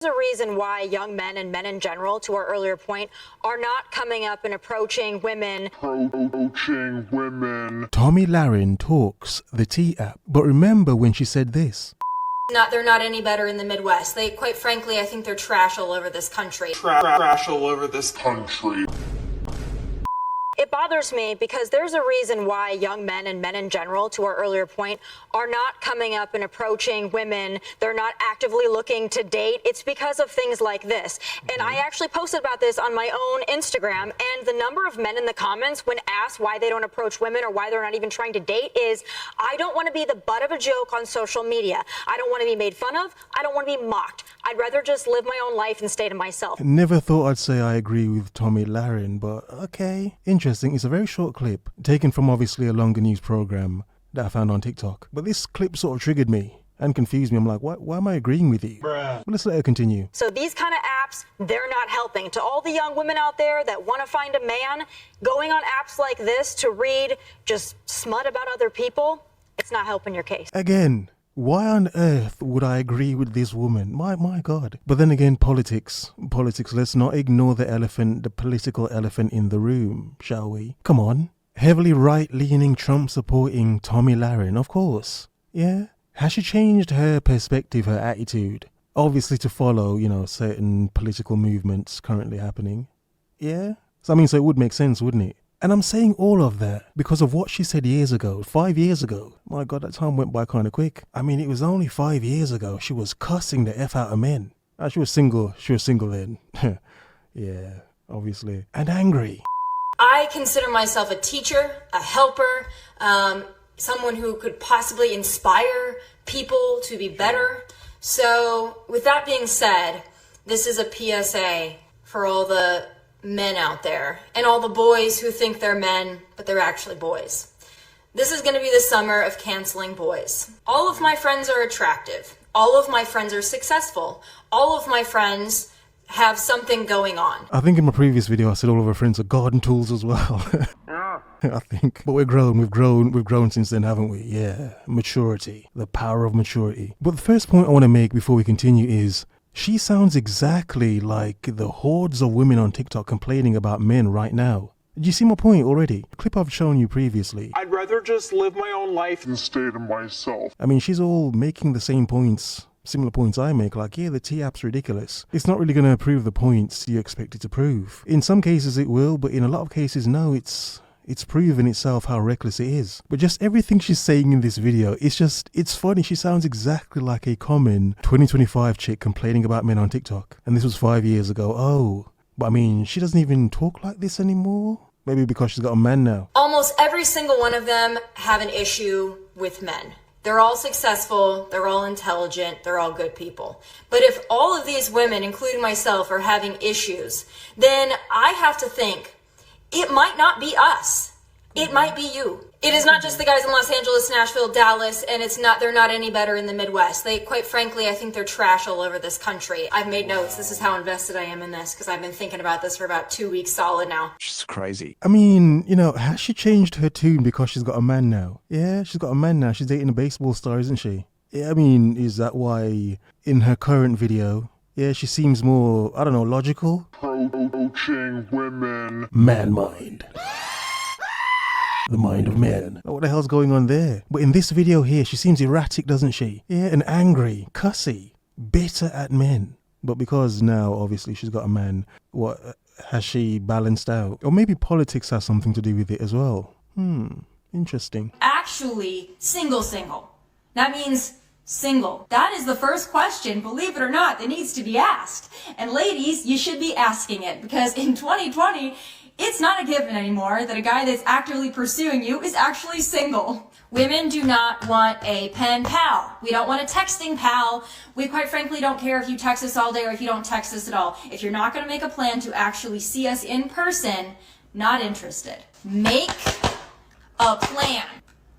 There's a reason why young men and men in general, to our earlier point, are not coming up and approaching women. Tomi Lahren talks the T app, but remember when she said this. They're not any better in the Midwest. Quite frankly, I think they're trash all over this country. Trash all over this country. It bothers me because there's a reason why young men and men in general, to our earlier point, are not coming up and approaching women. They're not actively looking to date. It's because of things like this. And I actually posted about this on my own Instagram, and the number of men in the comments when asked why they don't approach women or why they're not even trying to date is, I don't want to be the butt of a joke on social media. I don't want to be made fun of. I don't want to be mocked. I'd rather just live my own life and stay to myself. Never thought I'd say I agree with Tomi Lahren, but okay. Interesting. It's a very short clip, taken from obviously a longer news program that I found on TikTok. But this clip sort of triggered me and confused me. I'm like, why am I agreeing with you? Well, let's let her continue. So these kind of apps, they're not helping. To all the young women out there that want to find a man, going on apps like this to read just smut about other people, it's not helping your case. Again, why on earth would I agree with this woman? My God. But then again, politics. Let's not ignore the political elephant in the room, shall we? Come on. Heavily right-leaning, Trump-supporting Tomi Lahren, of course. Yeah? Has she changed her perspective, her attitude? Obviously to follow, certain political movements currently happening. Yeah? So it would make sense, wouldn't it? And I'm saying all of that because of what she said years ago, 5 years ago. My God, that time went by kind of quick. It was only 5 years ago. She was cussing the F out of men. She was single then. Yeah, obviously. And angry. I consider myself a teacher, a helper, someone who could possibly inspire people to be better. So with that being said, this is a PSA for all the men out there and all the boys who think they're men, but they're actually boys. This is going to be the summer of canceling boys. All of my friends are attractive. All of my friends are successful. All of my friends have something going on. I think in my previous video I said all of our friends are garden tools as well. I think. But we've grown since then, haven't we? Yeah. Maturity. The power of maturity. But the first point I want to make before we continue is, she sounds exactly like the hordes of women on TikTok complaining about men right now. Do you see my point already? The clip I've shown you previously. I'd rather just live my own life and stay to myself. She's all making the same points, similar points I make, like, yeah, the T-app's ridiculous. It's not really going to prove the points you expect it to prove. In some cases it will, but in a lot of cases, no, it's proven itself how reckless it is. But just everything she's saying in this video, it's funny. She sounds exactly like a common 2025 chick complaining about men on TikTok. And this was 5 years ago. Oh, but she doesn't even talk like this anymore? Maybe because she's got a man now. Almost every single one of them have an issue with men. They're all successful, they're all intelligent, they're all good people. But if all of these women, including myself, are having issues, then I have to think, it might not be us. It might be you. It is not just the guys in Los Angeles, Nashville, Dallas, and they're not any better in the Midwest. Quite frankly, I think they're trash all over this country. I've made notes. This is how invested I am in this because I've been thinking about this for about 2 weeks solid now. She's crazy. Has she changed her tune because she's got a man now? Yeah, she's got a man now. She's dating a baseball star, isn't she? Yeah, is that why in her current video, yeah, she seems more, logical? Approaching women. Man mind. The mind of men. What the hell's going on there? But in this video here, she seems erratic, doesn't she? Yeah, and angry, cussy, bitter at men. But because now, obviously, she's got a man, has she balanced out? Or maybe politics has something to do with it as well. Interesting. Actually, single. That means single. That is the first question, believe it or not, that needs to be asked. And ladies, you should be asking it because in 2020, it's not a given anymore that a guy that's actively pursuing you is actually single. Women do not want a pen pal. We don't want a texting pal. We quite frankly don't care if you text us all day or if you don't text us at all. If you're not going to make a plan to actually see us in person, not interested. Make a plan.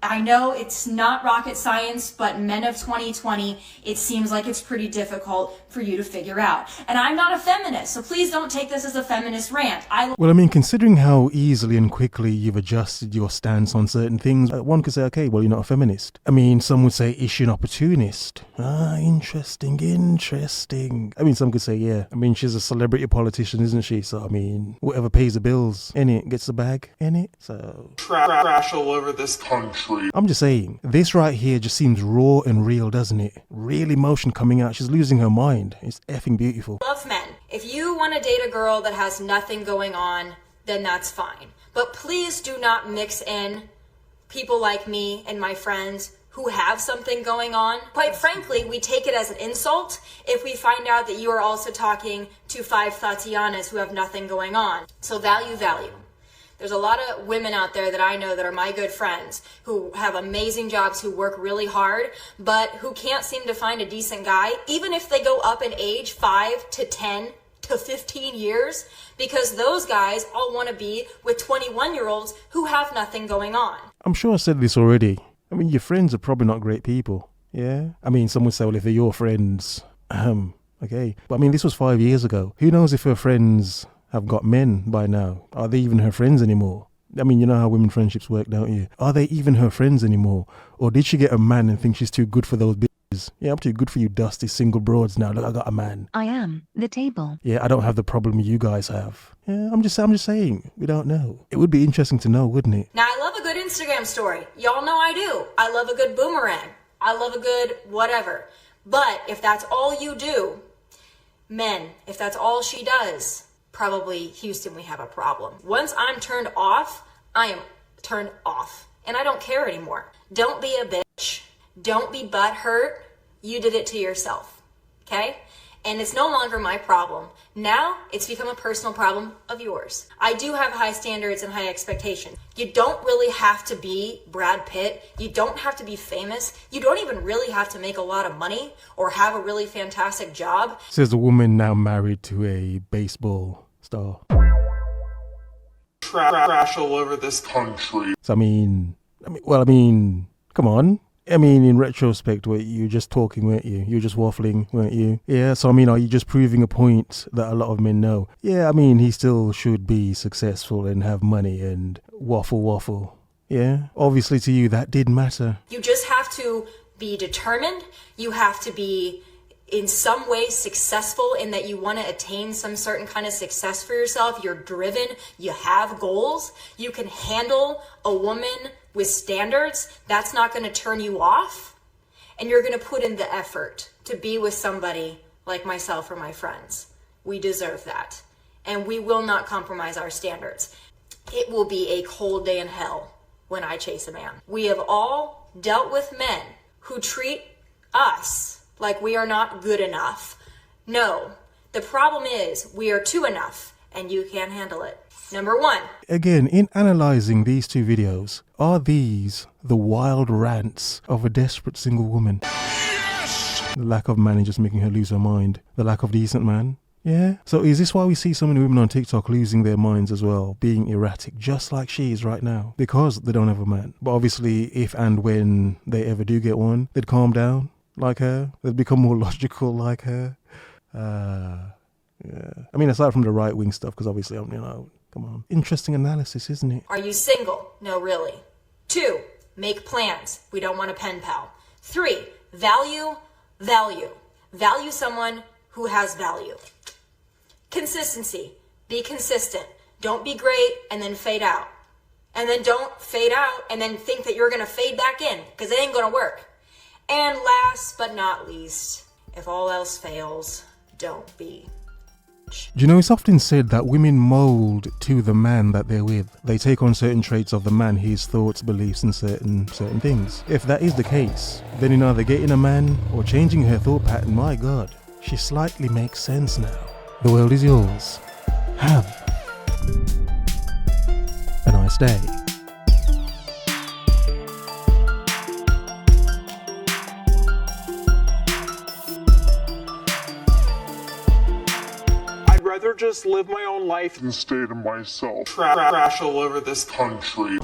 I know it's not rocket science, but men of 2020, it seems like it's pretty difficult for you to figure out. And I'm not a feminist, so please don't take this as a feminist rant. Well, I mean, considering how easily and quickly you've adjusted your stance on certain things, one could say, okay, well, you're not a feminist. I mean, some would say, is she an opportunist? Interesting. I mean, some could say, yeah. I mean, she's a celebrity politician, isn't she? So, I mean, whatever pays the bills, innit, gets the bag, innit? So... Trash all over this country. I'm just saying, this right here just seems raw and real, doesn't it? Real emotion coming out. She's losing her mind. It's effing beautiful. Love men. If you want to date a girl that has nothing going on, then that's fine. But please do not mix in people like me and my friends who have something going on. Quite frankly, we take it as an insult if we find out that you are also talking to 5 Tatianas who have nothing going on. So value. There's a lot of women out there that I know that are my good friends who have amazing jobs, who work really hard, but who can't seem to find a decent guy, even if they go up in age 5 to 10 to 15 years, because those guys all want to be with 21-year-olds who have nothing going on. I'm sure I said this already. I mean, your friends are probably not great people. Yeah? I mean, some would say, well, if they're your friends, okay. But I mean, this was 5 years ago. Who knows if her friends have got men by now? Are they even her friends anymore? I mean, you know how women friendships work, don't you? Are they even her friends anymore? Or did she get a man and think she's too good for those bitches? Yeah, I'm too good for you dusty single broads now. Look, I got a man. I am the table. Yeah, I don't have the problem you guys have. Yeah, I'm just saying. We don't know. It would be interesting to know, wouldn't it? Now, I love a good Instagram story. Y'all know I do. I love a good boomerang. I love a good whatever. But if that's all you do, men, if that's all she does, probably, Houston, we have a problem. Once I'm turned off, I am turned off. And I don't care anymore. Don't be a bitch. Don't be butthurt. You did it to yourself. Okay? And it's no longer my problem. Now, it's become a personal problem of yours. I do have high standards and high expectations. You don't really have to be Brad Pitt. You don't have to be famous. You don't even really have to make a lot of money or have a really fantastic job. Says the woman now married to a baseball star. Trash all over this country. So, I mean, come on. I mean, in retrospect, you just talking, weren't you? You were just waffling, weren't you? Yeah, so I mean, are you just proving a point that a lot of men know? Yeah, I mean, he still should be successful and have money and waffle. Yeah, obviously to you, that did matter. You just have to be determined. You have to be in some way successful in that you want to attain some certain kind of success for yourself. You're driven. You have goals. You can handle a woman with standards. That's not going to turn you off. And you're going to put in the effort to be with somebody like myself or my friends. We deserve that. And we will not compromise our standards. It will be a cold day in hell when I chase a man. We have all dealt with men who treat us like we are not good enough. No, the problem is we are too enough and you can't handle it. Number 1. Again, in analysing these two videos, are these the wild rants of a desperate single woman? Yes! The lack of man just making her lose her mind. The lack of decent man. Yeah? So is this why we see so many women on TikTok losing their minds as well, being erratic, just like she is right now? Because they don't have a man. But obviously, if and when they ever do get one, they'd calm down like her. They'd become more logical like her. Yeah. I mean, aside from the right-wing stuff, because obviously, come on. Interesting analysis, isn't it? Are you single? No, really. 2, make plans. We don't want a pen pal. 3, value. Value someone who has value. Consistency. Be consistent. Don't be great and then fade out. And then don't fade out and then think that you're going to fade back in, because it ain't going to work. And last but not least, if all else fails, don't be. Do you know, it's often said that women mold to the man that they're with. They take on certain traits of the man, his thoughts, beliefs, and certain things. If that is the case, then in either getting a man or changing her thought pattern, my God, she slightly makes sense now. The world is yours. Have a nice day. I'd rather just live my own life than stay to myself. Trash all over this country.